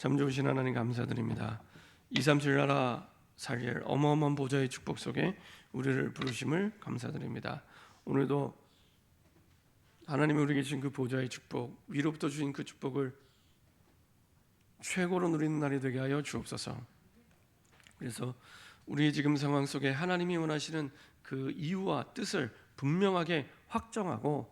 참 좋으신 하나님 감사드립니다. 237 나라 살릴 어마어마한 보좌의 축복 속에 우리를 부르심을 감사드립니다. 오늘도 하나님이 우리에게 주신 그 보좌의 축복, 위로부터 주신 그 축복을 최고로 누리는 날이 되게 하여 주옵소서. 그래서 우리 지금 상황 속에 하나님이 원하시는 그 이유와 뜻을 분명하게 확정하고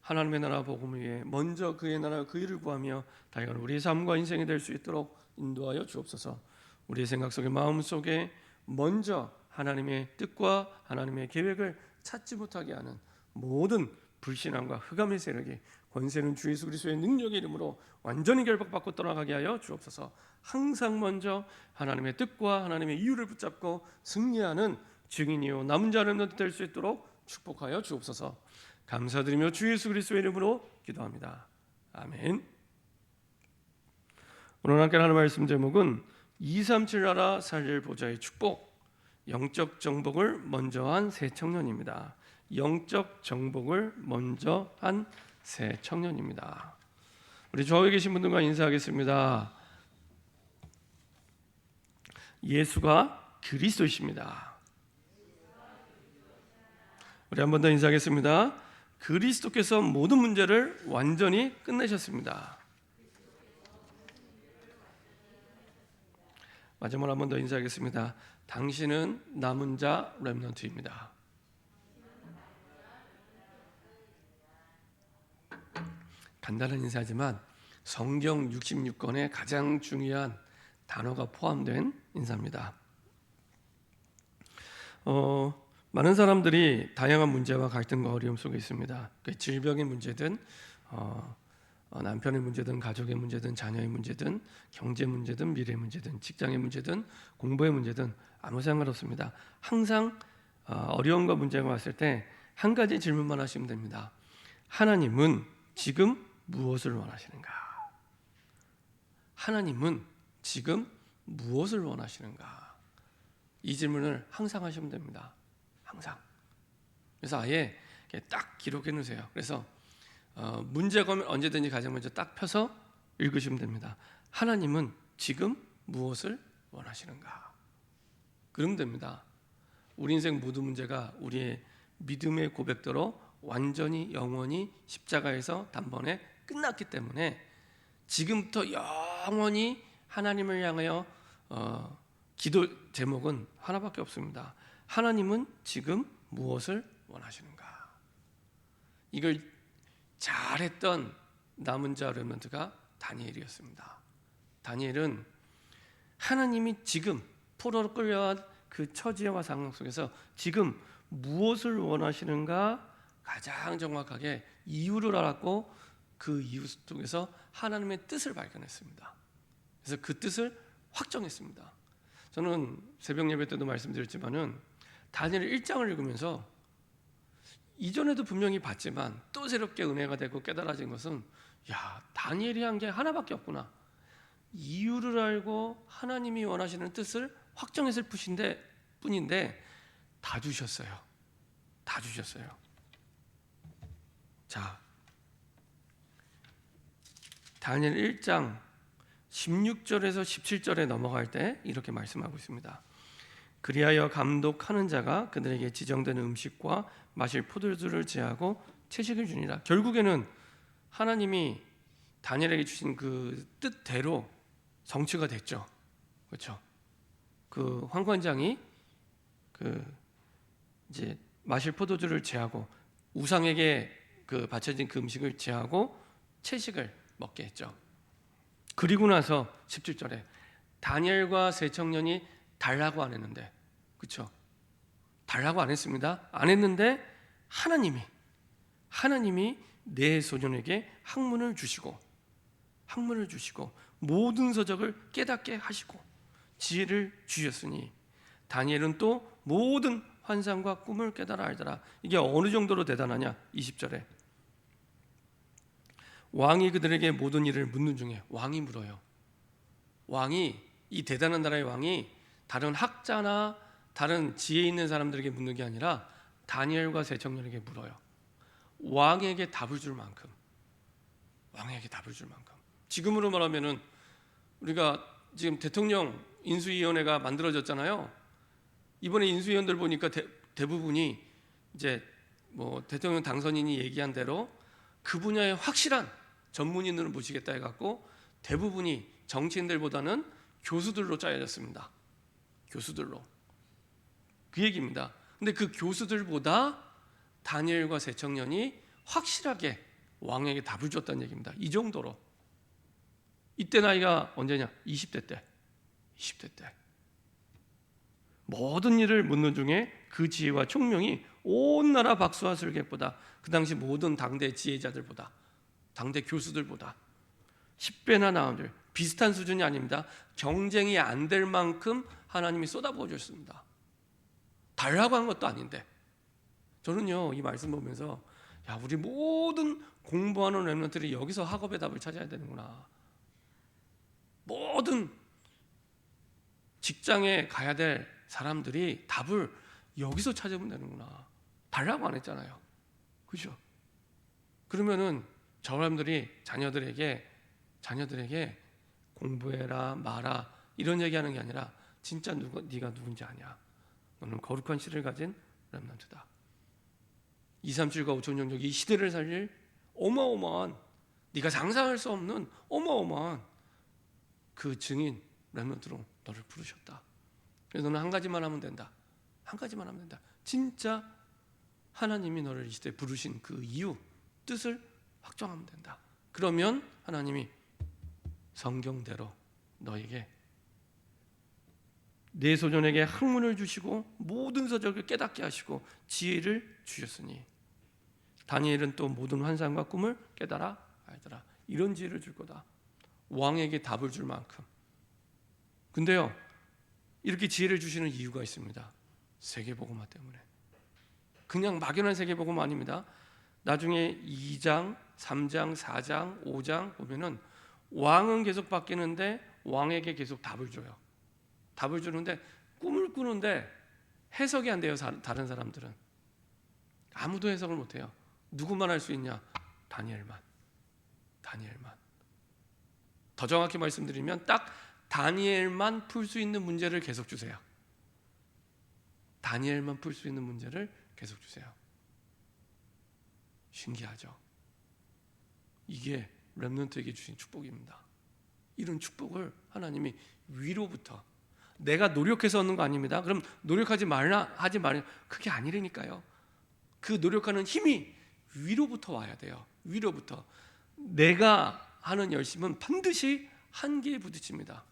하나님의 나라 복음을 위해 먼저 그의 나라 그 일을 구하며 다양한 우리의 삶과 인생이 될 수 있도록 인도하여 주옵소서. 우리의 생각 속에 마음 속에 먼저 하나님의 뜻과 하나님의 계획을 찾지 못하게 하는 모든 불신앙과 흑암의 세력이 권세는 주 예수 그리스도의 능력의 이름으로 완전히 결박받고 떠나가게 하여 주옵소서. 항상 먼저 하나님의 뜻과 하나님의 이유를 붙잡고 승리하는 증인이요 남은 자는 될 수 있도록 축복하여 주옵소서. 감사드리며 주 예수 그리스도의 이름으로 기도합니다. 아멘. 오늘 함께 하는 말씀 제목은 237 나라 살릴 보좌의 축복, 영적 정복을 먼저 한 새 청년입니다. 영적 정복을 먼저 한 새 청년입니다. 우리 좌우에 계신 분들과 인사하겠습니다. 예수가 그리스도이십니다. 우리 한 번 더 인사하겠습니다. 그리스도께서 모든 문제를 완전히 끝내셨습니다. 마지막으로 한 번 더 인사하겠습니다. 당신은 남은 자 렘넌트입니다. 간단한 인사지만 성경 66권의 가장 중요한 단어가 포함된 인사입니다. 많은 사람들이 다양한 문제와 갈등과 어려움 속에 있습니다. 질병의 문제든 남편의 문제든 가족의 문제든 자녀의 문제든 경제 문제든 미래 문제든 직장의 문제든 공부의 문제든 아무 상관없습니다. 항상 어려움과 문제가 왔을 때 한 가지 질문만 하시면 됩니다. 하나님은 지금 무엇을 원하시는가? 하나님은 지금 무엇을 원하시는가? 이 질문을 항상 하시면 됩니다. 항상. 그래서 아예 딱 기록해 놓으세요. 그래서 문제가 오면 언제든지 가장 먼저 딱 펴서 읽으시면 됩니다. 하나님은 지금 무엇을 원하시는가? 그러면 됩니다. 우리 인생 모든 문제가 우리의 믿음의 고백대로 완전히 영원히 십자가에서 단번에 끝났기 때문에 지금부터 영원히 하나님을 향하여 기도 제목은 하나밖에 없습니다. 하나님은 지금 무엇을 원하시는가? 이걸 잘했던 남은 자 렘넌트가 다니엘이었습니다. 다니엘은 하나님이 지금 포로로 끌려간 그 처지와 상황 속에서 지금 무엇을 원하시는가 가장 정확하게 이유를 알았고 그 이유 속에서 하나님의 뜻을 발견했습니다. 그래서 그 뜻을 확정했습니다. 저는 새벽 예배 때도 말씀드렸지만은 다니엘 1장을 읽으면서 이전에도 분명히 봤지만 또 새롭게 은혜가 되고 깨달아진 것은 다니엘이 한 게 하나밖에 없구나. 이유를 알고 하나님이 원하시는 뜻을 확정했을 뿐인데 다 주셨어요. 다 주셨어요. 자, 다니엘 1장 16절에서 17절에 넘어갈 때 이렇게 말씀하고 있습니다. 그리하여 감독하는 자가 그들에게 지정되는 음식과 마실 포도주를 제하고 채식을 주니라. 결국에는 하나님이 다니엘에게 주신 그 뜻대로 성취가 됐죠. 그렇죠? 그 환관장이 이제 마실 포도주를 제하고 우상에게 바쳐진 그 음식을 제하고 채식을 먹게 했죠. 그리고 나서 17절에 다니엘과 세 청년이 달라고 안 했는데, 그렇죠? 달라고 안 했습니다. 안 했는데 하나님이 네 소년에게 학문을 주시고 모든 서적을 깨닫게 하시고 지혜를 주셨으니 다니엘은 또 모든 환상과 꿈을 깨달아 알더라. 이게 어느 정도로 대단하냐? 20절에 왕이 그들에게 모든 일을 묻는 중에 왕이 물어요. 왕이, 이 대단한 나라의 왕이 다른 학자나 다른 지혜 있는 사람들에게 묻는 게 아니라 다니엘과 세 청년에게 물어요. 왕에게 답을 줄 만큼. 지금으로 말하면은 우리가 지금 대통령 인수위원회가 만들어졌잖아요. 이번에 인수위원들 보니까 대부분이 이제 뭐 대통령 당선인이 얘기한 대로 그 분야에 확실한 전문인으로 모시겠다 해갖고 대부분이 정치인들보다는 교수들로 짜여졌습니다. 교수들로. 그 얘기입니다. 근데 그 교수들보다 다니엘과 세 청년이 확실하게 왕에게 답을 줬다는 얘기입니다. 이 정도로. 이때 나이가 언제냐? 20대 때. 20대 때. 모든 일을 묻는 중에 그 지혜와 총명이 온 나라 박수와 술객보다, 그 당시 모든 당대 지혜자들보다, 당대 교수들보다 10배나 나은 비슷한 수준이 아닙니다. 경쟁이 안 될 만큼 하나님이 쏟아부어 줬습니다. 달라고 한 것도 아닌데. 저는요, 이 말씀 보면서 야, 우리 모든 공부하는 렘넌트들이 여기서 학업의 답을 찾아야 되는구나. 모든 직장에 가야 될 사람들이 답을 여기서 찾으면 되는구나. 달라고 안 했잖아요. 그죠? 그러면은 저 사람들이 자녀들에게 공부해라 마라 이런 얘기하는 게 아니라 진짜 네가 누군지 아냐. 너는 거룩한 씨를 가진 렘넌트다. 2, 3, 7과 5천 영역 이 시대를 살릴 어마어마한, 네가 상상할 수 없는 어마어마한 그 증인 렘넌트로 너를 부르셨다. 그래서 너는 한 가지만 하면 된다. 한 가지만 하면 된다. 진짜 하나님이 너를 이 시대에 부르신 그 이유, 뜻을 확정하면 된다. 그러면 하나님이 성경대로 너에게 내 소전에게 학문을 주시고 모든 서적을 깨닫게 하시고 지혜를 주셨으니 다니엘은 또 모든 환상과 꿈을 깨달아 알더라. 이런 지혜를 줄 거다. 왕에게 답을 줄 만큼. 근데요, 이렇게 지혜를 주시는 이유가 있습니다. 세계복음화 때문에. 그냥 막연한 세계복음 아닙니다. 나중에 2장, 3장, 4장, 5장 보면은 왕은 계속 바뀌는데 왕에게 계속 답을 줘요. 답을 주는데 꿈을 꾸는데 해석이 안 돼요. 다른 사람들은 아무도 해석을 못 해요. 누구만 할 수 있냐? 다니엘만. 더 정확히 말씀드리면 딱 다니엘만 풀 수 있는 문제를 계속 주세요. 다니엘만 풀 수 있는 문제를 계속 주세요. 신기하죠? 이게 렘넌트에게 주신 축복입니다. 이런 축복을 하나님이 위로부터, 내가 노력해서 얻는 거 아닙니다. 그럼 노력하지 말라 하지 말라, 그게 아니라니까요. 그 노력하는 힘이 위로부터 와야 돼요. 위로부터. 내가 하는 열심은 반드시 한계에 부딪힙니다.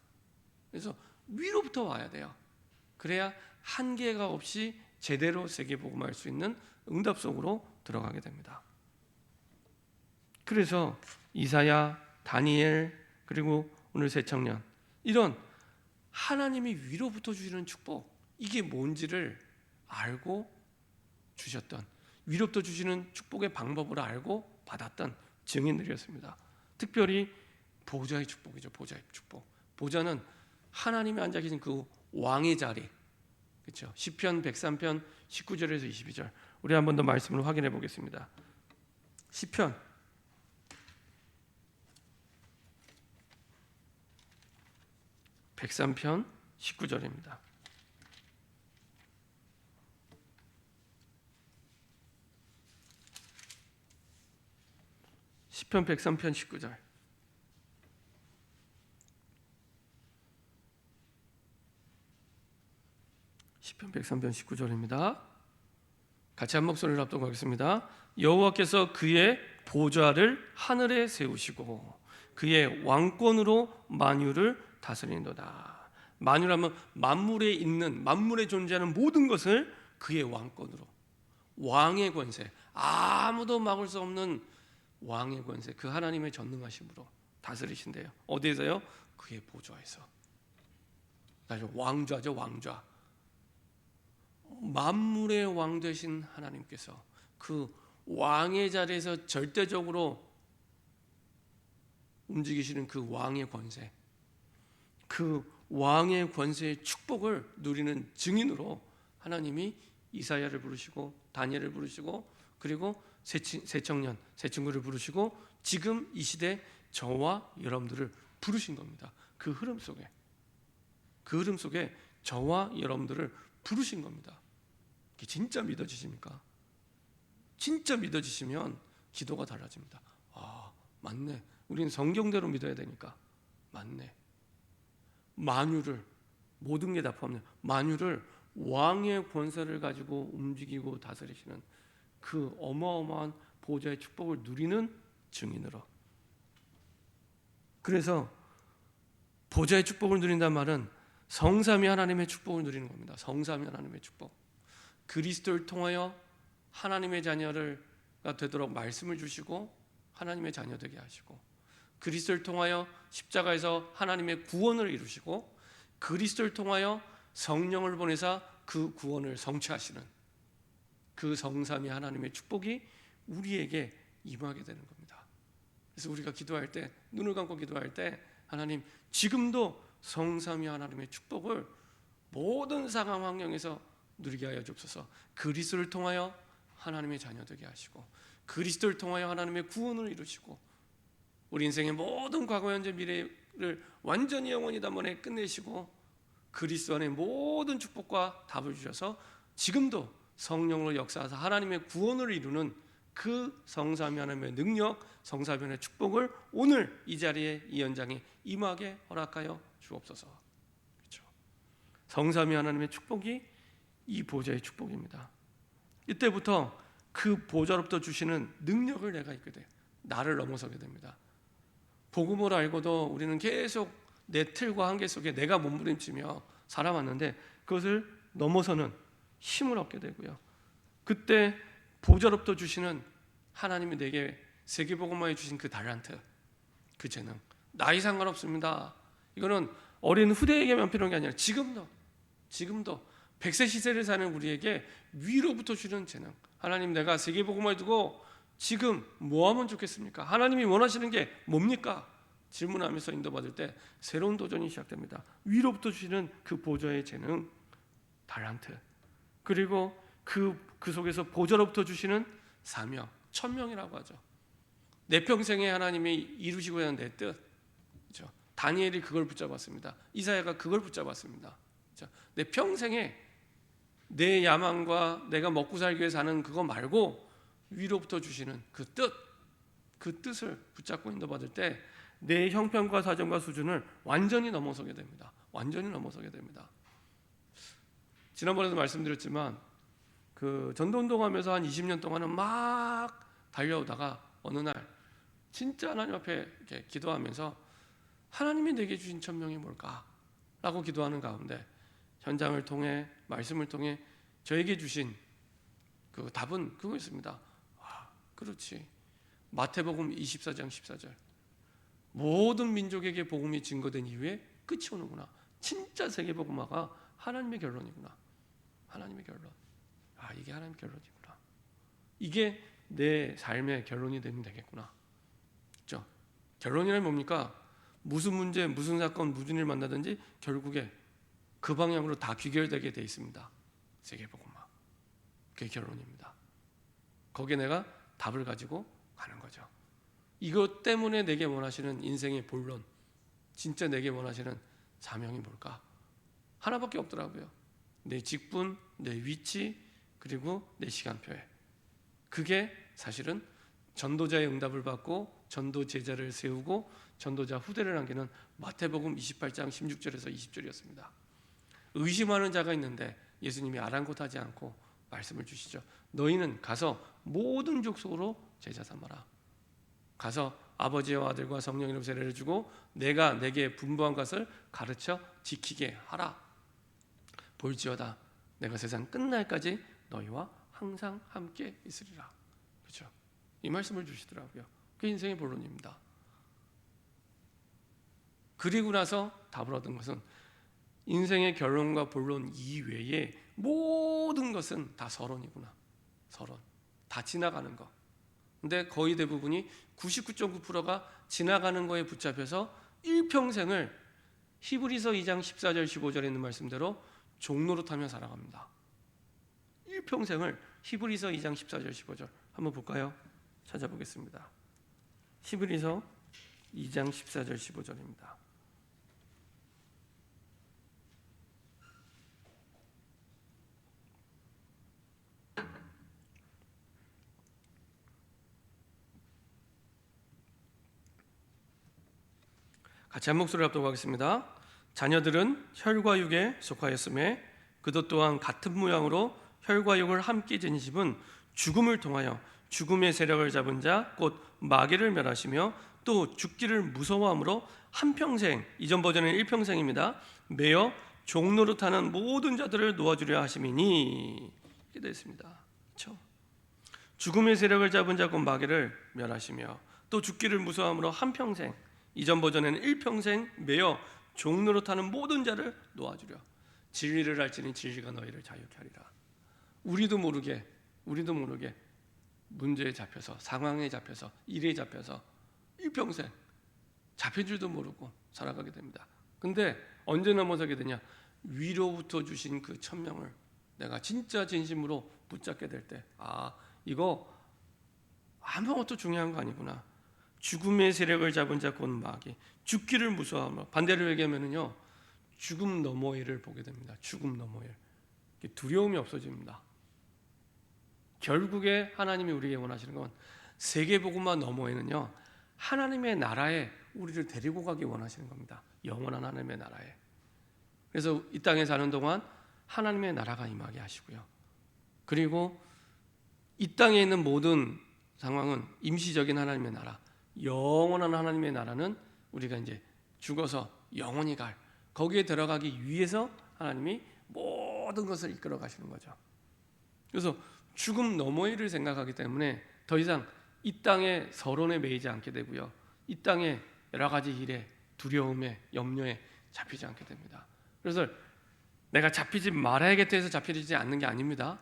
그래서 위로부터 와야 돼요. 그래야 한계가 없이 제대로 세계복음할 수 있는 응답 속으로 들어가게 됩니다. 그래서 이사야, 다니엘, 그리고 오늘 새 청년, 이런 하나님이 위로부터 주시는 축복, 이게 뭔지를 알고 주셨던, 위로부터 주시는 축복의 방법을 알고 받았던 증인들이었습니다. 특별히 보좌의 축복이죠. 보좌의 축복. 보좌는 하나님이 앉아 계신 그 왕의 자리, 그렇죠? 시편 103편 19절에서 22절. 우리 한 번 더 말씀을 확인해 보겠습니다. 시편 103편 19절입니다. 시편 103편 19절. 시편 103편 19절입니다. 같이 한 목소리를 합독하겠습니다. 여호와께서 그의 보좌를 하늘에 세우시고 그의 왕권으로 만유를 다스리는도다. 만유라면 만물에 있는, 만물에 존재하는 모든 것을 그의 왕권으로, 왕의 권세, 아무도 막을 수 없는 왕의 권세, 그 하나님의 전능하심으로 다스리신대요. 어디에서요? 그의 보좌에서. 왕좌죠, 왕좌. 만물의 왕 되신 하나님께서 그 왕의 자리에서 절대적으로 움직이시는 그 왕의 권세, 그 왕의 권세의 축복을 누리는 증인으로 하나님이 이사야를 부르시고 다니엘을 부르시고 그리고 새 청년, 새 친구를 부르시고 지금 이 시대 저와 여러분들을 부르신 겁니다. 그 흐름 속에 저와 여러분들을 부르신 겁니다. 이게 진짜 믿어지십니까? 진짜 믿어지시면 기도가 달라집니다. 아, 맞네. 우리는 성경대로 믿어야 되니까. 맞네. 만유를, 모든 게 다 포함돼요. 만유를 왕의 권세를 가지고 움직이고 다스리시는 그 어마어마한 보좌의 축복을 누리는 증인으로. 그래서 보좌의 축복을 누린다는 말은 성삼위 하나님의 축복을 누리는 겁니다. 성삼위 하나님의 축복. 그리스도를 통하여 하나님의 자녀가 되도록 말씀을 주시고 하나님의 자녀 되게 하시고, 그리스도를 통하여 십자가에서 하나님의 구원을 이루시고, 그리스도를 통하여 성령을 보내사 그 구원을 성취하시는 그 성삼위 하나님의 축복이 우리에게 임하게 되는 겁니다. 그래서 우리가 기도할 때, 눈을 감고 기도할 때, 하나님 지금도 성삼위 하나님의 축복을 모든 상황 환경에서 누리게 하여 주옵소서. 그리스도를 통하여 하나님의 자녀 되게 하시고, 그리스도를 통하여 하나님의 구원을 이루시고, 우리 인생의 모든 과거 현재 미래를 완전히 영원히 단번에 끝내시고, 그리스도 안에 모든 축복과 답을 주셔서 지금도 성령으로 역사하사 하나님의 구원을 이루는 그 성삼위 하나님의 능력, 성삼위 하나님의 축복을 오늘 이 자리에 이 현장에 임하게 허락하여 주옵소서. 그렇죠? 성삼위 하나님의 축복이 이 보좌의 축복입니다. 이때부터 그 보좌로부터 주시는 능력을 내가 입게 돼요. 나를 넘어서게 됩니다. 복음을 알고도 우리는 계속 내 틀과 한계 속에 내가 몸부림치며 살아왔는데 그것을 넘어서는 힘을 얻게 되고요. 그때 보좌로부터 주시는 하나님이 내게 세계복음화해 주신 그 달란트, 그 재능, 나이 상관없습니다. 이거는 어린 후대에게만 필요한 게 아니라 지금도 100세 시대를 사는 우리에게 위로부터 주는 재능. 하나님, 내가 세계복음화해 두고 지금 뭐 하면 좋겠습니까? 하나님이 원하시는 게 뭡니까? 질문하면서 인도받을 때 새로운 도전이 시작됩니다. 위로부터 주시는 그 보좌의 재능, 달란트, 그리고 그 속에서 보좌로부터 주시는 사명, 천명이라고 하죠. 내 평생에 하나님이 이루시고자 하는 내 뜻, 그렇죠? 다니엘이 그걸 붙잡았습니다. 이사야가 그걸 붙잡았습니다. 그렇죠? 내 평생에 내 야망과 내가 먹고 살기 위해 사는 그거 말고 위로부터 주시는 그 뜻을 붙잡고 인도받을 때 내 형편과 사정과 수준을 완전히 넘어서게 됩니다. 완전히 넘어서게 됩니다. 지난번에도 말씀드렸지만 그 전도운동하면서 한 20년 동안은 막 달려오다가 어느 날 진짜 하나님 앞에 이렇게 기도하면서 하나님이 내게 주신 천명이 뭘까라고 기도하는 가운데 현장을 통해 말씀을 통해 저에게 주신 그 답은 그거였습니다. 와, 그렇지. 마태복음 24장 14절. 모든 민족에게 복음이 증거된 이후에 끝이 오는구나. 진짜 세계복음화가 하나님의 결론이구나. 하나님의 결론. 아, 이게 하나님의 결론이구나. 이게 내 삶의 결론이 되면 되겠구나. 그렇죠? 결론이란 뭡니까? 무슨 문제, 무슨 사건, 무슨 일 만나든지 결국에 그 방향으로 다 귀결되게 돼 있습니다. 세계복음화. 그게 결론입니다. 거기에 내가 답을 가지고 가는 거죠. 이것 때문에 내게 원하시는 인생의 본론, 진짜 내게 원하시는 사명이 뭘까? 하나밖에 없더라고요. 내 직분, 내 위치, 그리고 내 시간표에. 그게 사실은 전도자의 응답을 받고 전도 제자를 세우고 전도자 후대를 남기는 마태복음 28장 16절에서 20절이었습니다. 의심하는 자가 있는데 예수님이 아랑곳하지 않고 말씀을 주시죠. 너희는 가서 모든 족속으로 제자 삼아라. 가서 아버지와 아들과 성령 이름으로 세례를 주고 내가 내게 분부한 것을 가르쳐 지키게 하라. 볼지어다 내가 세상 끝날까지 너희와 항상 함께 있으리라. 그렇죠? 이 말씀을 주시더라고요. 그게 인생의 본론입니다. 그리고 나서 답을 얻은 것은 인생의 결론과 본론 이외에 모든 것은 다 서론이구나. 서론. 다 지나가는 거. 근데 거의 대부분이 99.9%가 지나가는 거에 붙잡혀서 일평생을 히브리서 2장 14절 15절에 있는 말씀대로 종노릇하며 살아갑니다. 일평생을 히브리서 2장 14절 15절 한번 볼까요? 찾아보겠습니다. 히브리서 2장 14절 15절입니다. 같이 한 목소리로 합독하겠습니다. 자녀들은 혈과 육에 속하였음에 그도 또한 같은 모양으로 혈과 육을 함께 지닌 집은 죽음을 통하여 죽음의 세력을 잡은 자 곧 마귀를 멸하시며 또 죽기를 무서워함으로 한평생, 이전 버전은 일평생입니다, 매여 종노릇하는 모든 자들을 놓아주려 하심이니, 이렇게 되어 있습니다. 그렇죠? 죽음의 세력을 잡은 자 곧 마귀를 멸하시며 또 죽기를 무서워함으로 한평생, 이전 버전에는 일평생 매여 종노릇하는 모든 자를 놓아주려. 진리를 알지니 진리가 너희를 자유케 하리라. 우리도 모르게 문제에 잡혀서, 상황에 잡혀서, 일에 잡혀서 일평생 잡힌 줄도 모르고 살아가게 됩니다. 근데 언제 넘어서게 되냐? 위로부터 주신 그 천명을 내가 진짜 진심으로 붙잡게 될 때, 이거 아무것도 중요한 거 아니구나. 죽음의 세력을 잡은 자 곧 마귀, 죽기를 무서워하며, 반대로 얘기하면은요, 죽음 너머의 일을 보게 됩니다. 죽음 너머의 일, 두려움이 없어집니다. 결국에 하나님이 우리에게 원하시는 건 세계복음화 너머에는요, 하나님의 나라에 우리를 데리고 가기 원하시는 겁니다. 영원한 하나님의 나라에. 그래서 이 땅에 사는 동안 하나님의 나라가 임하게 하시고요, 그리고 이 땅에 있는 모든 상황은 임시적인 하나님의 나라, 영원한 하나님의 나라는 우리가 이제 죽어서 영원히 갈, 거기에 들어가기 위해서 하나님이 모든 것을 이끌어 가시는 거죠. 그래서 죽음 너머의 일을 생각하기 때문에 더 이상 이 땅의 서론에 매이지 않게 되고요, 이 땅의 여러 가지 일에, 두려움에, 염려에 잡히지 않게 됩니다. 그래서 내가 잡히지 말아야겠다 해서 잡히지 않는 게 아닙니다.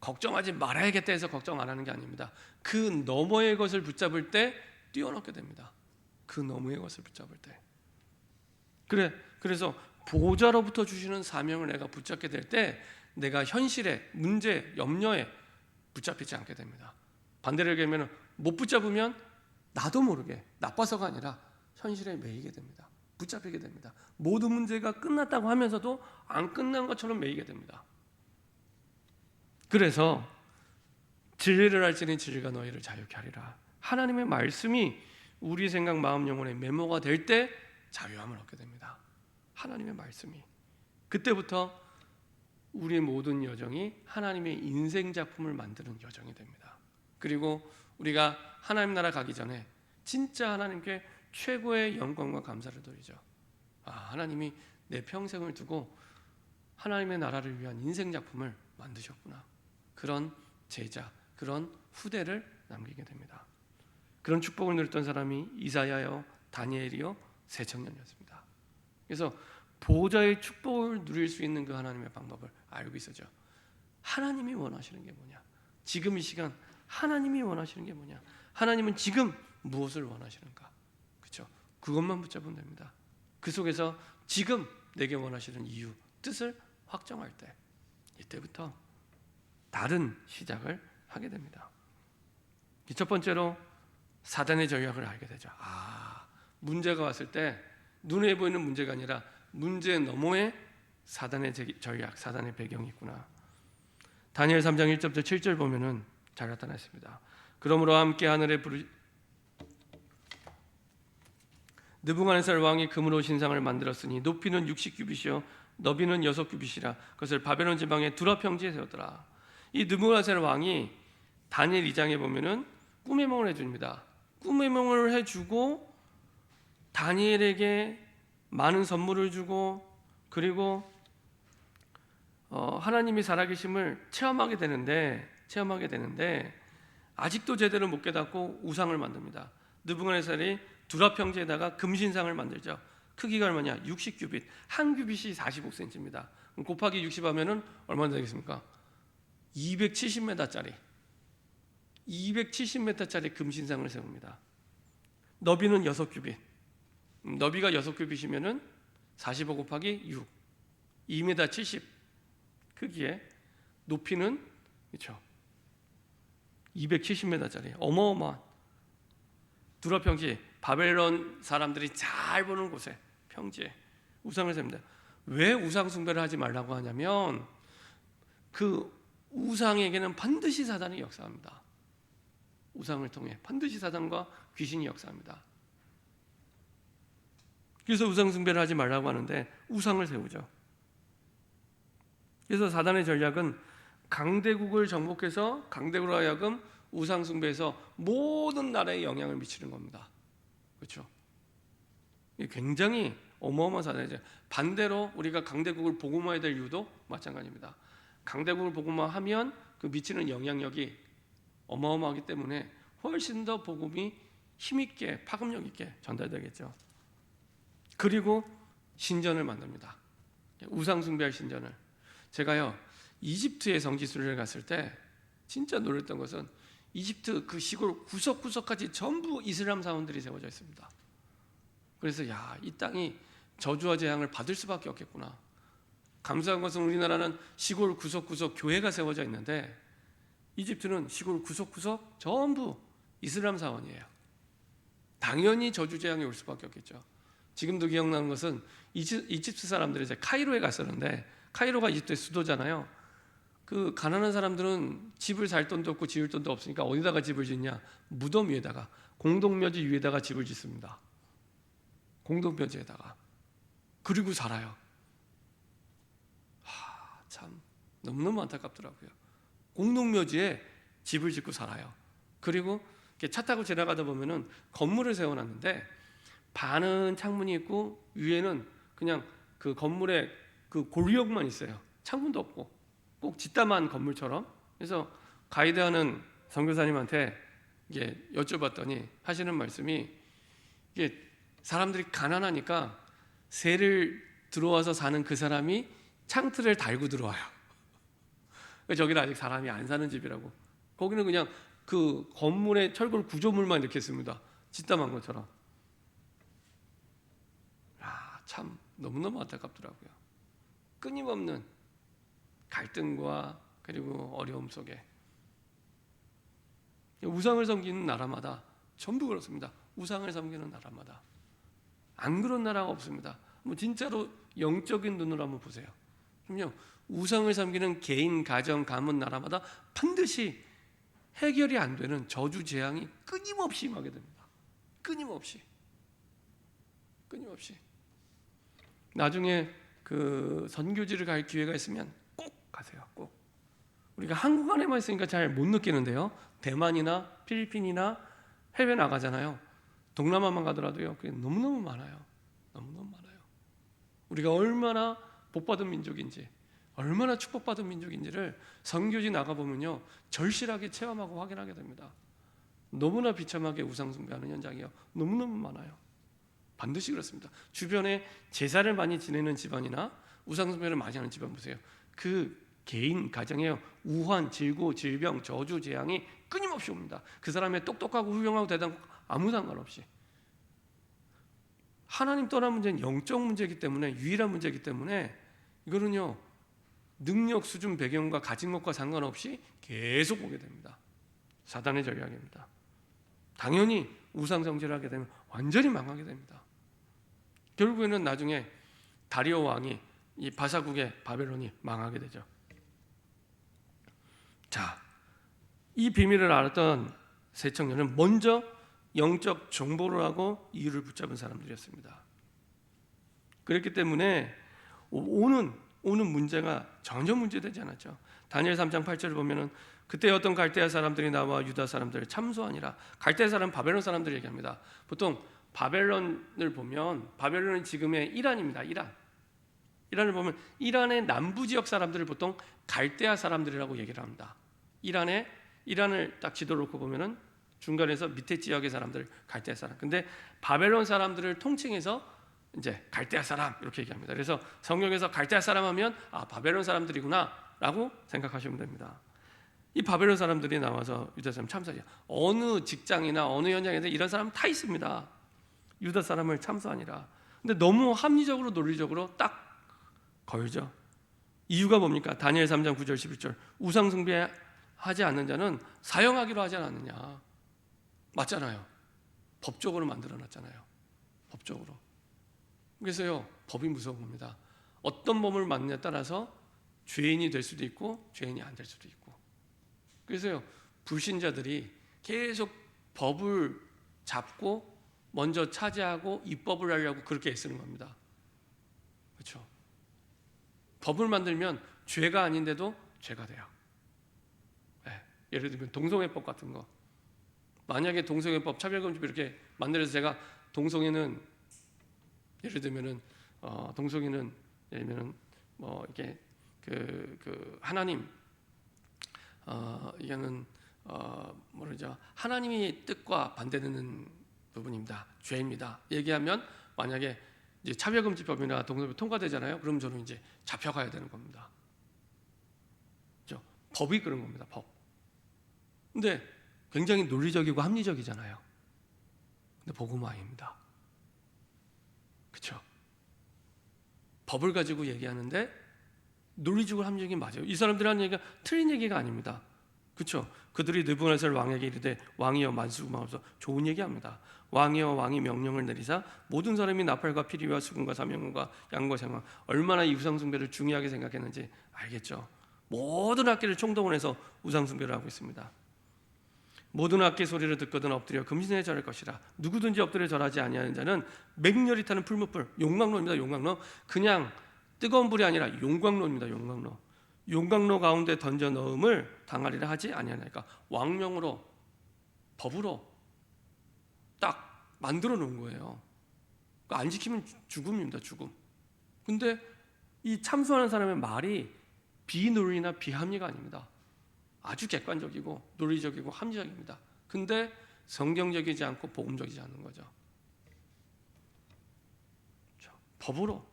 걱정하지 말아야겠다 해서 걱정 안 하는 게 아닙니다. 그 너머의 것을 붙잡을 때 뛰어넘게 됩니다. 그 너머의 것을 붙잡을 때. 그래서 보호자로부터 주시는 사명을 내가 붙잡게 될 때 내가 현실에, 문제, 염려에 붙잡히지 않게 됩니다. 반대로 얘기하면 못 붙잡으면 나도 모르게, 나빠서가 아니라 현실에 매이게 됩니다. 붙잡히게 됩니다. 모든 문제가 끝났다고 하면서도 안 끝난 것처럼 매이게 됩니다. 그래서 진리를 알지니 진리가 너희를 자유케 하리라. 하나님의 말씀이 우리 생각, 마음, 영혼에 메모가 될 때 자유함을 얻게 됩니다. 하나님의 말씀이. 그때부터 우리의 모든 여정이 하나님의 인생 작품을 만드는 여정이 됩니다. 그리고 우리가 하나님 나라 가기 전에 진짜 하나님께 최고의 영광과 감사를 드리죠. 하나님이 내 평생을 두고 하나님의 나라를 위한 인생 작품을 만드셨구나. 그런 제자, 그런 후대를 남기게 됩니다. 그런 축복을 누렸던 사람이 이사야요, 다니엘이요, 세 청년이었습니다. 그래서 보호자의 축복을 누릴 수 있는 그 하나님의 방법을 알고 있었죠. 하나님이 원하시는 게 뭐냐? 지금 이 시간 하나님이 원하시는 게 뭐냐? 하나님은 지금 무엇을 원하시는가? 그렇죠? 그것만 붙잡으면 됩니다. 그 속에서 지금 내게 원하시는 이유, 뜻을 확정할 때, 이때부터 다른 시작을 하게 됩니다. 첫 번째로 사단의 전략을 알게 되죠. 문제가 왔을 때 눈에 보이는 문제가 아니라 문제 너머에 사단의 전략, 사단의 배경이 있구나. 다니엘 3장 1절부터 7절 보면은 잘 나타나 있습니다. 그러므로 함께 하늘에 느부갓네살 왕이 금으로 신상을 만들었으니 높이는 60규빗이요 너비는 6규빗이라 그것을 바벨론 지방의 두라 평지에 세웠더라. 이 느부갓네살 왕이 다니엘 2장에 보면은 꿈의夢을 해줍니다. 꿈의夢을 해주고 다니엘에게 많은 선물을 주고, 그리고 하나님이 살아계심을 체험하게 되는데 아직도 제대로 못 깨닫고 우상을 만듭니다. 느부갓네살이 두라 평지에다가 금신상을 만들죠. 크기가 얼마냐? 60규빗. 한 규빗이 45cm입니다. 곱하기 60 하면은 얼마나 되겠습니까? 270m짜리 금신상을 세웁니다. 너비는 6규빗. 너비가 6규빗이면은 45 곱하기 6, 2m 70 크기에, 높이는 그렇죠, 270m짜리 어마어마한 두라 평지, 바벨론 사람들이 잘 보는 곳에, 평지에 우상을 세웁니다. 왜 우상 숭배를 하지 말라고 하냐면 그 우상에게는 반드시 사단이 역사합니다. 우상을 통해 반드시 사단과 귀신이 역사합니다. 그래서 우상 숭배를 하지 말라고 하는데 우상을 세우죠. 그래서 사단의 전략은 강대국을 정복해서 강대국으로 하여금 우상 숭배에서 모든 나라에 영향을 미치는 겁니다. 그렇죠? 이게 굉장히 어마어마한 사단이죠. 반대로 우리가 강대국을 복음화해야 될 이유도 마찬가지입니다. 강대국을 복음화하면 그 미치는 영향력이 어마어마하기 때문에 훨씬 더 복음이 힘있게 파급력 있게 전달되겠죠. 그리고 신전을 만듭니다. 우상 숭배할 신전을. 제가요 이집트의 성지순례를 갔을 때 진짜 놀랐던 것은 이집트 그 시골 구석구석까지 전부 이슬람 사원들이 세워져 있습니다. 그래서 야, 이 땅이 저주와 재앙을 받을 수밖에 없겠구나. 감사한 것은 우리나라는 시골 구석구석 교회가 세워져 있는데 이집트는 시골 구석구석 전부 이슬람 사원이에요. 당연히 저주 재앙이 올 수밖에 없겠죠. 지금도 기억나는 것은 이집트 사람들이 이제 카이로에 갔었는데 카이로가 이집트의 수도잖아요. 그 가난한 사람들은 집을 살 돈도 없고 지을 돈도 없으니까 어디다가 집을 짓냐? 무덤 위에다가, 공동묘지 위에다가 집을 짓습니다. 공동묘지에다가. 그리고 살아요. 참 너무너무 안타깝더라고요. 공동묘지에 집을 짓고 살아요. 그리고 차 타고 지나가다 보면은 건물을 세워놨는데 반은 창문이 있고 위에는 그냥 그 건물에 그 골격만 있어요. 창문도 없고 꼭 짓다만 건물처럼. 그래서 가이드하는 선교사님한테 이게 여쭤봤더니 하시는 말씀이 이게 사람들이 가난하니까 새를 들어와서 사는 그 사람이 창틀을 달고 들어와요. 저기는 아직 사람이 안 사는 집이라고. 거기는 그냥 그 건물의 철골 구조물만 이렇게 씁니다. 짓담한 것처럼. 참 너무너무 안타깝더라고요. 끊임없는 갈등과 그리고 어려움 속에 우상을 섬기는 나라마다 전부 그렇습니다. 우상을 섬기는 나라마다. 안 그런 나라가 없습니다. 뭐 진짜로 영적인 눈으로 한번 보세요. 그럼요, 우상을 섬기는 개인, 가정, 가문 나라마다 반드시 해결이 안 되는 저주 재앙이 끊임없이 임하게 됩니다. 끊임없이. 나중에 그 선교지를 갈 기회가 있으면 꼭 가세요. 꼭. 우리가 한국 안에만 있으니까 잘 못 느끼는데요. 대만이나 필리핀이나 해외 나가잖아요. 동남아만 가더라도요. 그게 너무너무 많아요. 너무너무 많아요. 우리가 얼마나 복받은 민족인지, 얼마나 축복받은 민족인지를 선교지 나가보면요, 절실하게 체험하고 확인하게 됩니다. 너무나 비참하게 우상 숭배하는 현장이요, 너무너무 많아요. 반드시 그렇습니다. 주변에 제사를 많이 지내는 집안이나 우상 숭배를 많이 하는 집안 보세요. 그 개인 가정에 우환, 질고, 질병, 저주, 재앙이 끊임없이 옵니다. 그 사람의 똑똑하고 훌륭하고 대단하고 아무 상관없이. 하나님 떠난 문제는 영적 문제이기 때문에, 유일한 문제이기 때문에 이거는요, 능력, 수준, 배경과 가진 것과 상관없이 계속 오게 됩니다. 사단의 전략입니다. 당연히 우상 성질을 하게 되면 완전히 망하게 됩니다. 결국에는 나중에 다리오 왕이 이 바사국의 바벨론이 망하게 되죠. 자, 이 비밀을 알았던 세 청년은 먼저 영적 정보를 하고 이유를 붙잡은 사람들이었습니다. 그렇기 때문에 오는 문제가 전혀 문제되지 않았죠. 다니엘 3장 8절을 보면은 그때 어떤 갈대아 사람들이 나와 유다 사람들을 참소하니라. 갈대아 사람 바벨론 사람들 얘기합니다. 보통 바벨론을 보면 바벨론은 지금의 이란입니다. 이란을 보면 이란의 남부 지역 사람들을 보통 갈대아 사람들이라고 얘기를 합니다. 이란을 딱 지도를 놓고 보면은 중간에서 밑에 지역의 사람들 갈대아 사람. 근데 바벨론 사람들을 통칭해서 이제 갈대아 사람 이렇게 얘기합니다. 그래서 성경에서 갈대아 사람 하면 바벨론 사람들이구나라고 생각하시면 됩니다. 이 바벨론 사람들이 나와서 유다 사람 참소하죠. 어느 직장이나 어느 현장에서 이런 사람 다 있습니다. 유다 사람을 참소하니라. 근데 너무 합리적으로 논리적으로 딱 걸죠. 이유가 뭡니까? 다니엘 3장 9절 11절 우상 숭배하지 않는 자는 사형하기로 하지 않았느냐. 맞잖아요. 법적으로 만들어놨잖아요. 법적으로. 그래서요, 법이 무서운 겁니다. 어떤 법을 만느냐에 따라서 죄인이 될 수도 있고 죄인이 안 될 수도 있고. 그래서요, 불신자들이 계속 법을 잡고 먼저 차지하고 입법을 하려고 그렇게 애쓰는 겁니다. 그렇죠? 법을 만들면 죄가 아닌데도 죄가 돼요. 네. 예를 들면 동성애법 같은 거. 만약에 동성애법, 차별금지법 이렇게 만들어서 제가 동성애는 예를 들면은 동성애는 예를 들면은 뭐 이게 그 하나님 이거는 뭐라죠? 하나님의 뜻과 반대되는 부분입니다. 죄입니다. 얘기하면 만약에 이제 차별금지법이나 동성애법 통과되잖아요. 그럼 저는 이제 잡혀가야 되는 겁니다. 그렇죠? 법이 그런 겁니다. 법. 근데 굉장히 논리적이고 합리적이잖아요. 근데 복음은 아닙니다. 그렇죠? 법을 가지고 얘기하는데 논리적으로 합리적이 맞아요. 이 사람들이 하는 얘기가 틀린 얘기가 아닙니다. 그렇죠? 그들이 느부갓네살 왕에게 이르되 왕이여 만수무하옵소서. 좋은 얘기합니다. 왕이여 왕이 명령을 내리사 모든 사람이 나팔과 피리와 수금과 사명과 양과 생화 얼마나 이 우상숭배를 중요하게 생각했는지 알겠죠? 모든 악기를 총동원해서 우상숭배를 하고 있습니다. 모든 악기 소리를 듣거든 엎드려 금신에 절할 것이라. 누구든지 엎드려 절하지 아니하는 자는 맹렬히 타는 풀무불, 용광로입니다. 용광로. 그냥 뜨거운 불이 아니라 용광로입니다. 용광로. 용광로 가운데 던져 넣음을 당하리라 하지 아니하나이까. 왕명으로 법으로 딱 만들어 놓은 거예요. 그러니까 안 지키면 죽음입니다. 죽음. 근데 이 참수하는 사람의 말이 비논리나 비합리가 아닙니다. 아주 객관적이고 논리적이고 합리적입니다. 근데 성경적이지 않고 복음적이지 않은 거죠. 법으로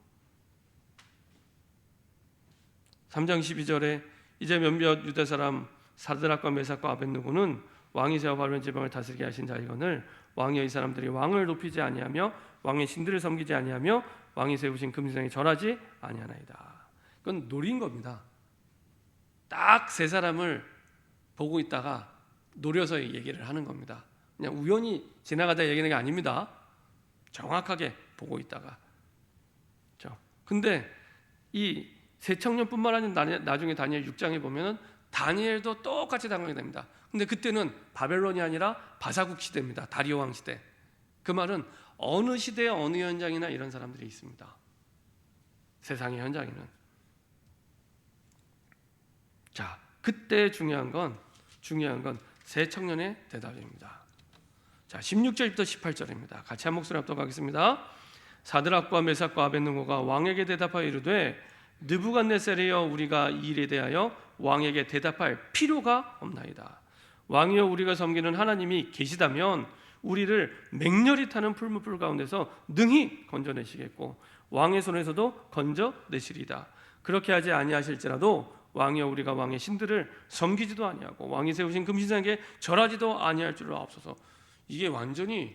3장 12절에 이제 몇몇 유대 사람 사드락과 메삭과 아벳느고는 왕이 세워 바벨론 지방을 다스리게 하신 자이거늘 왕이여 이 사람들이 왕을 높이지 아니하며 왕의 신들을 섬기지 아니하며 왕이 세우신 금신상에 절하지 아니하나이다. 그건 노린 겁니다. 딱 세 사람을 보고 있다가 노려서 얘기를 하는 겁니다. 그냥 우연히 지나가다 얘기하는 게 아닙니다. 정확하게 보고 있다가. 근데 이 세 청년뿐만 아니라 나중에 다니엘 6장에 보면은 다니엘도 똑같이 당하게 됩니다. 근데 그때는 바벨론이 아니라 바사국 시대입니다. 다리오 왕 시대. 그 말은 어느 시대의 어느 현장이나 이런 사람들이 있습니다. 세상의 현장에는. 자, 그때 중요한 건 세 청년의 대답입니다. 자, 16절부터 18절입니다. 같이 한 목소리 합독하겠습니다. 사드락과 메삭과 아벳느고가 왕에게 대답하여 이르되 느부갓네살이여 우리가 이 일에 대하여 왕에게 대답할 필요가 없나이다. 왕이여 우리가 섬기는 하나님이 계시다면 우리를 맹렬히 타는 풀무불 가운데서 능히 건져내시겠고 왕의 손에서도 건져내시리다. 그렇게 하지 아니하실지라도 왕이여 우리가 왕의 신들을 섬기지도 아니하고 왕이 세우신 금신상에 절하지도 아니할 줄로 아옵소서. 이게 완전히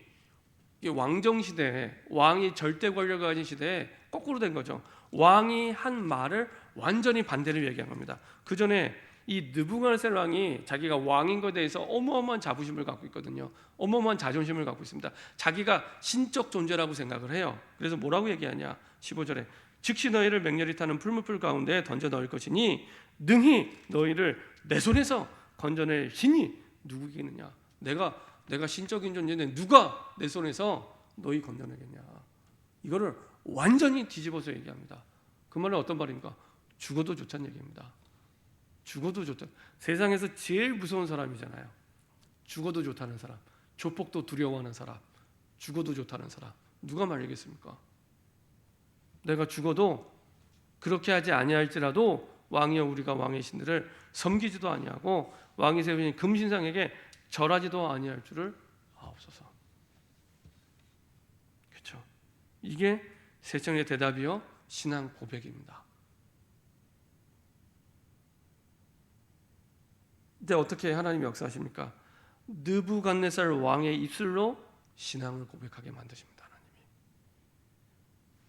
왕정 시대에 왕이 절대 권력을 가진 시대에 거꾸로 된 거죠. 왕이 한 말을 완전히 반대로 얘기한 겁니다. 그 전에 이 느부갓네살 왕이 자기가 왕인 것에 대해서 어마어마한 자부심을 갖고 있거든요. 어마어마한 자존심을 갖고 있습니다. 자기가 신적 존재라고 생각을 해요. 그래서 뭐라고 얘기하냐? 15절에 즉시 너희를 맹렬히 타는 풀무불 가운데 던져 넣을 것이니 능히 너희를 내 손에서 건져낼 신이 누구겠느냐? 내가 신적인 존재인데 누가 내 손에서 너희 건져내겠냐? 이거를 완전히 뒤집어서 얘기합니다. 그 말은 어떤 말입니까? 죽어도 좋다는 얘기입니다. 죽어도 좋다. 세상에서 제일 무서운 사람이잖아요. 죽어도 좋다는 사람, 조폭도 두려워하는 사람, 죽어도 좋다는 사람, 누가 말리겠습니까? 내가 죽어도 그렇게 하지 아니할지라도 왕이여 우리가 왕의 신들을 섬기지도 아니하고 왕이 세우신 금신상에게 절하지도 아니할 줄을 아옵소서. 그렇죠? 이게 세 청년의 대답이요 신앙 고백입니다. 근데 어떻게 하나님이 역사하십니까? 느부갓네살 왕의 입술로 신앙을 고백하게 만드십니다. 하나님이.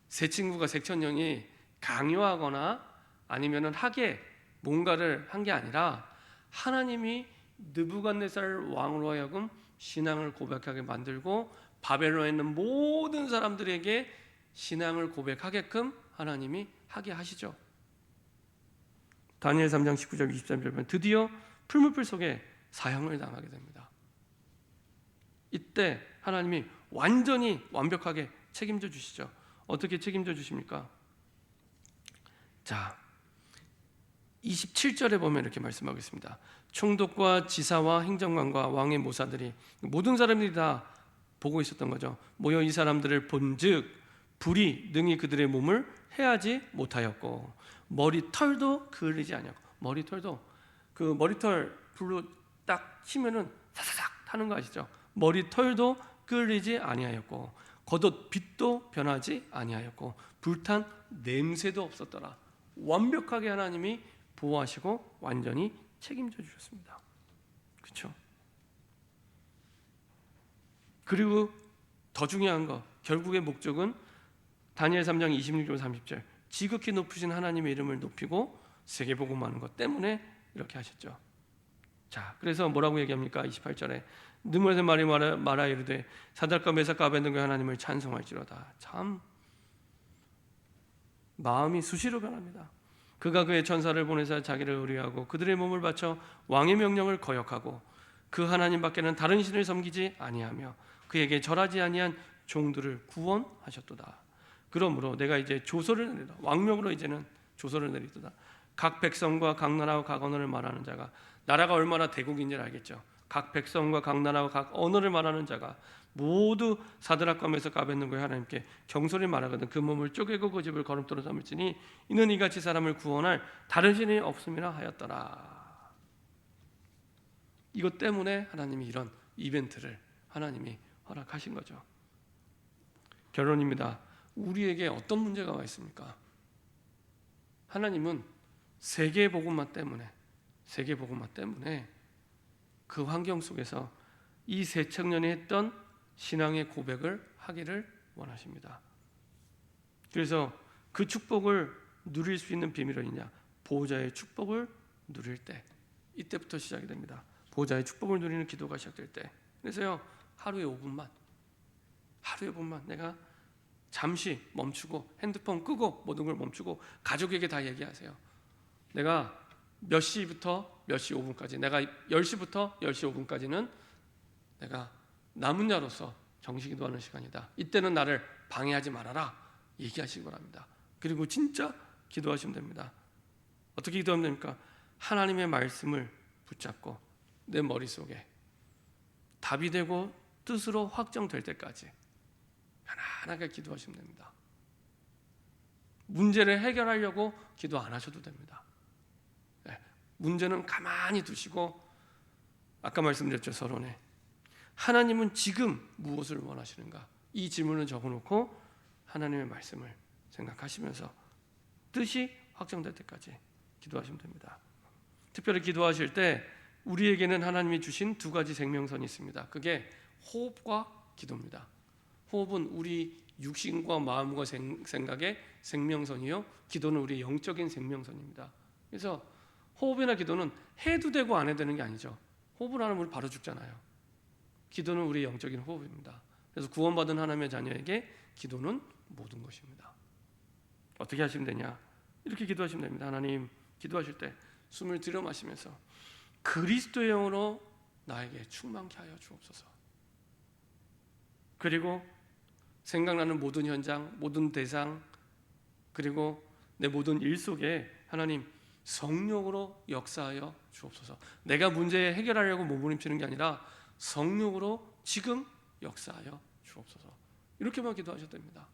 세 친구가 세 청년이 강요하거나 아니면은 하게 뭔가를 한 게 아니라 하나님이 느부갓네살 왕으로 하여금 신앙을 고백하게 만들고 바벨론에 있는 모든 사람들에게 신앙을 고백하게끔 하나님이 하게 하시죠. 다니엘 3장 19절 23절 보면 드디어 풀무불 속에 사형을 당하게 됩니다. 이때 하나님이 완전히 완벽하게 책임져 주시죠. 어떻게 책임져 주십니까? 자, 27절에 보면 이렇게 말씀하고 있습니다. 총독과 지사와 행정관과 왕의 모사들이, 모든 사람들이 다 보고 있었던 거죠. 모여 이 사람들을 본즉 불이 능히 그들의 몸을 해하지 못하였고 머리털도 그을리지 아니었고, 머리털도 그 머리털 불로 딱 치면은 사사삭 타는 거 아시죠? 머리털도 끌리지 아니하였고 겉옷 빛도 변하지 아니하였고 불탄 냄새도 없었더라. 완벽하게 하나님이 보호하시고 완전히 책임져 주셨습니다. 그렇죠? 그리고 더 중요한 거, 결국의 목적은 다니엘 3장 26절 30절, 지극히 높으신 하나님의 이름을 높이고 세계복음하는 것 때문에 이렇게 하셨죠. 자, 그래서 뭐라고 얘기합니까? 28절에 느무레세 말이 말하 이르되 사드락과 메삭과 아벤느고의 하나님을 찬송할지로다. 참 마음이 수시로 변합니다. 그가 그의 천사를 보내사 자기를 의뢰하고 그들의 몸을 바쳐 왕의 명령을 거역하고 그 하나님 밖에는 다른 신을 섬기지 아니하며 그에게 절하지 아니한 종들을 구원하셨도다. 그러므로 내가 이제 조서를 내리다, 왕명으로 이제는 조서를 내리도다. 각 백성과 각 나라와 각 언어를 말하는 자가, 나라가 얼마나 대국인지를 알겠죠. 각 백성과 각 나라와 각 언어를 말하는 자가 모두 사드락과 메삭과 아벤느고의 하나님께 경솔히 말하거든 그 몸을 쪼개고 그 집을 거름돌로 삼을지니 이는 이같이 사람을 구원할 다른 신이 없음이라 하였더라. 이것 때문에 하나님이 이런 이벤트를 하나님이 허락하신 거죠. 결론입니다. 우리에게 어떤 문제가 와 있습니까? 하나님은 세계복음화 때문에 그 환경 속에서 이 세 청년이 했던 신앙의 고백을 하기를 원하십니다. 그래서 그 축복을 누릴 수 있는 비밀은 있냐? 보호자의 축복을 누릴 때, 이때부터 시작이 됩니다. 보호자의 축복을 누리는 기도가 시작될 때. 그래서요, 하루에 5분만 내가 잠시 멈추고 핸드폰 끄고 모든 걸 멈추고 가족에게 다 얘기하세요. 내가 몇 시부터 몇 시 5분까지, 내가 10시부터 10시 5분까지는 내가 남은 자로서 정식 기도하는 시간이다. 이때는 나를 방해하지 말아라. 얘기하신 거랍니다. 그리고 진짜 기도하시면 됩니다. 어떻게 기도하면 됩니까? 하나님의 말씀을 붙잡고 내 머릿속에 답이 되고 뜻으로 확정될 때까지 편안하게 기도하시면 됩니다. 문제를 해결하려고 기도 안 하셔도 됩니다. 문제는 가만히 두시고, 아까 말씀드렸죠, 서론에 하나님은 지금 무엇을 원하시는가, 이 질문을 적어놓고 하나님의 말씀을 생각하시면서 뜻이 확정될 때까지 기도하시면 됩니다. 특별히 기도하실 때 우리에게는 하나님이 주신 두 가지 생명선이 있습니다. 그게 호흡과 기도입니다. 호흡은 우리 육신과 마음과 생각의 생명선이요, 기도는 우리 영적인 생명선입니다. 그래서 호흡이나 기도는 해도 되고 안 해도 되는 게 아니죠. 호흡을 안 하면 우리 바로 죽잖아요. 기도는 우리의 영적인 호흡입니다. 그래서 구원받은 하나님의 자녀에게 기도는 모든 것입니다. 어떻게 하시면 되냐? 이렇게 기도하시면 됩니다. 하나님, 기도하실 때 숨을 들여 마시면서 그리스도의 영으로 나에게 충만케 하여 주옵소서. 그리고 생각나는 모든 현장, 모든 대상, 그리고 내 모든 일 속에 하나님 성령으로 역사하여 주옵소서. 내가 문제 해결하려고 몸부림치는 게 아니라 성령으로 지금 역사하여 주옵소서. 이렇게만 기도하셔도 됩니다.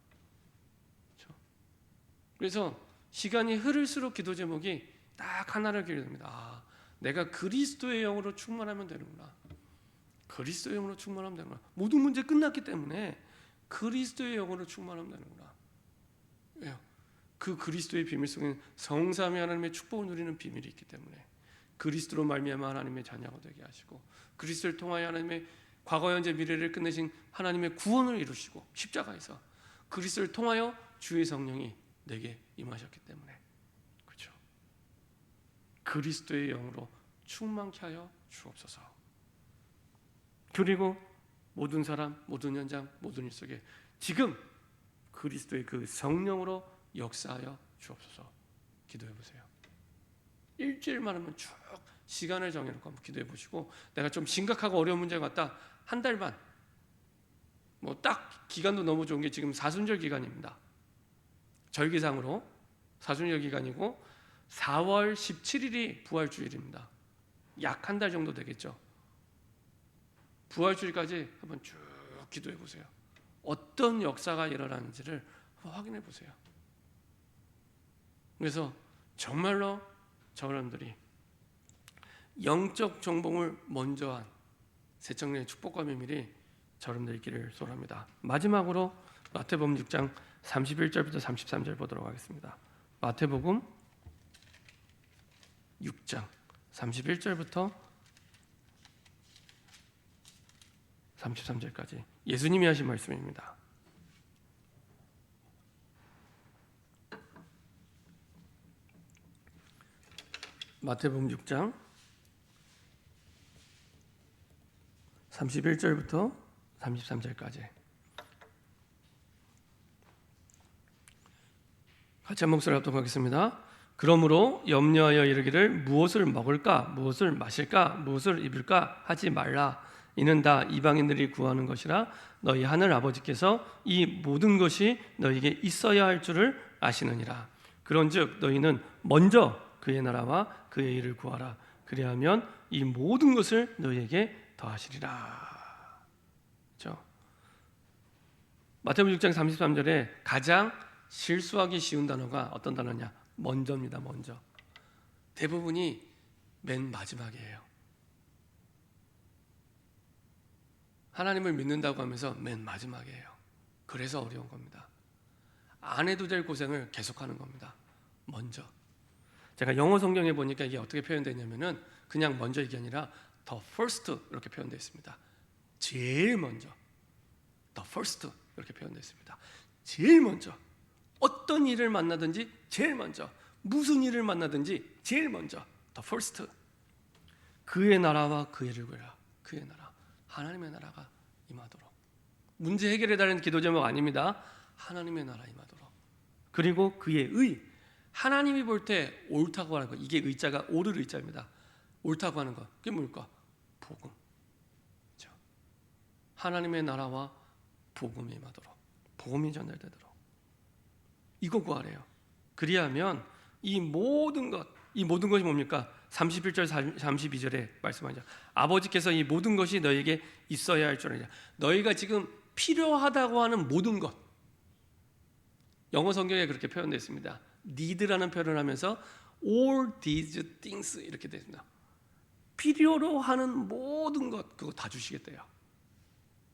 그렇죠? 그래서 시간이 흐를수록 기도 제목이 딱 하나를 기록됩니다. 아, 내가 그리스도의 영으로 충만하면 되는구나. 그리스도의 영으로 충만하면 되는구나. 모든 문제 끝났기 때문에 그리스도의 영으로 충만하면 되는구나. 왜요? 그 그리스도의 비밀 속에는 성삼위 하나님의 축복을 누리는 비밀이 있기 때문에 그리스도로 말미암아 하나님의 자녀가 되게 하시고, 그리스도를 통하여 하나님의 과거 현재 미래를 끝내신 하나님의 구원을 이루시고, 십자가에서 그리스도를 통하여 주의 성령이 내게 임하셨기 때문에, 그렇죠? 그리스도의 영으로 충만케 하여 주옵소서. 그리고 모든 사람, 모든 현장, 모든 일 속에 지금 그리스도의 그 성령으로 역사하여 주옵소서. 기도해 보세요. 일주일만 하면 쭉 시간을 정해놓고 한번 기도해 보시고, 내가 좀 심각하고 어려운 문제가 왔다, 한 달만, 뭐 딱 기간도 너무 좋은 게 지금 사순절 기간입니다. 절기상으로 사순절 기간이고 4월 17일이 부활주일입니다. 약 한 달 정도 되겠죠. 부활주일까지 한번 쭉 기도해 보세요. 어떤 역사가 일어나는지를 한번 확인해 보세요. 그래서 정말로 저여러분들이 영적 정복을 먼저 한 새청년의 축복과 비밀이 저여러분들 있기를 소원합니다. 마지막으로 마태복음 6장 31절부터 33절 보도록 하겠습니다. 마태복음 6장 31절부터 33절까지 예수님이 하신 말씀입니다. 마태복음 6장 31절부터 33절까지 같이 한 목소리 합독 하겠습니다. 그러므로 염려하여 이르기를 무엇을 먹을까 무엇을 마실까 무엇을 입을까 하지 말라. 이는 다 이방인들이 구하는 것이라 너희 하늘 아버지께서 이 모든 것이 너희에게 있어야 할 줄을 아시느니라. 그런즉 너희는 먼저 그의 나라와 그의 일을 구하라. 그리하면 이 모든 것을 너희에게 더하시리라. 그렇죠? 마태복음 6장 33절에 가장 실수하기 쉬운 단어가 어떤 단어냐? 먼저입니다. 먼저. 대부분이 맨 마지막이에요. 하나님을 믿는다고 하면서 맨 마지막이에요. 그래서 어려운 겁니다. 안 해도 될 고생을 계속하는 겁니다. 먼저. 제가 영어 성경에 보니까 이게 어떻게 표현되냐면은 그냥 먼저 이게 아니라 the first 이렇게 표현되어 있습니다. 제일 먼저. the first 이렇게 표현되어 있습니다. 제일 먼저. 어떤 일을 만나든지 제일 먼저. 무슨 일을 만나든지 제일 먼저. the first. 그의 나라와 그의 일을 구하라. 그의 나라. 하나님의 나라가 임하도록. 문제 해결에 달하는 기도 제목 아닙니다. 하나님의 나라 임하도록. 그리고 그의 의. 하나님이 볼 때 옳다고 하는 것. 이게 의자가 옳을 의자입니다. 옳다고 하는 것. 그게 뭘까? 복음. 그렇죠? 하나님의 나라와 복음이 임하도록. 복음이 전달되도록. 이거 구하래요. 그리하면 이 모든 것이 뭡니까? 31절 32절에 말씀하죠. 아버지께서 이 모든 것이 너에게 있어야 할 줄 아냐. 너희가 지금 필요하다고 하는 모든 것. 영어 성경에 그렇게 표현되어 있습니다. need라는 표현을 하면서 all these things 이렇게 되어 있습니다. 필요로 하는 모든 것 그거 다 주시겠대요.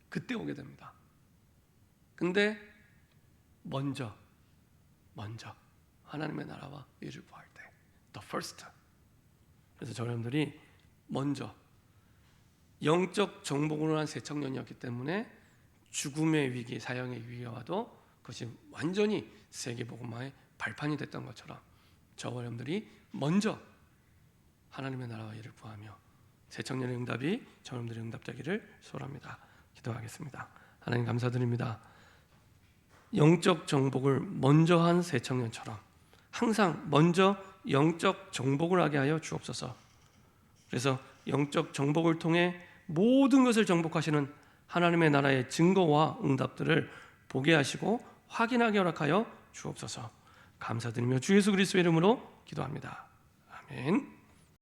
그때 오게 됩니다. 근데 먼저 하나님의 나라와 의를 구할 때 the first. 그래서 저여러분들이 먼저 영적 정복을 한 새 청년이었기 때문에 죽음의 위기, 사형의 위기가 와도 그것이 완전히 세계복음화의 발판이 됐던 것처럼 저와 여러분들이 먼저 하나님의 나라와 일을 구하며 새 청년의 응답이 저여러분들의 응답되기를 소원합니다. 기도하겠습니다. 하나님 감사드립니다. 영적 정복을 먼저 한 새 청년처럼 항상 먼저 영적 정복을 하게 하여 주옵소서. 그래서 영적 정복을 통해 모든 것을 정복하시는 하나님의 나라의 증거와 응답들을 보게 하시고 확인하게 허락하여 주옵소서. 감사드리며 주 예수 그리스도의 이름으로 기도합니다. 아멘.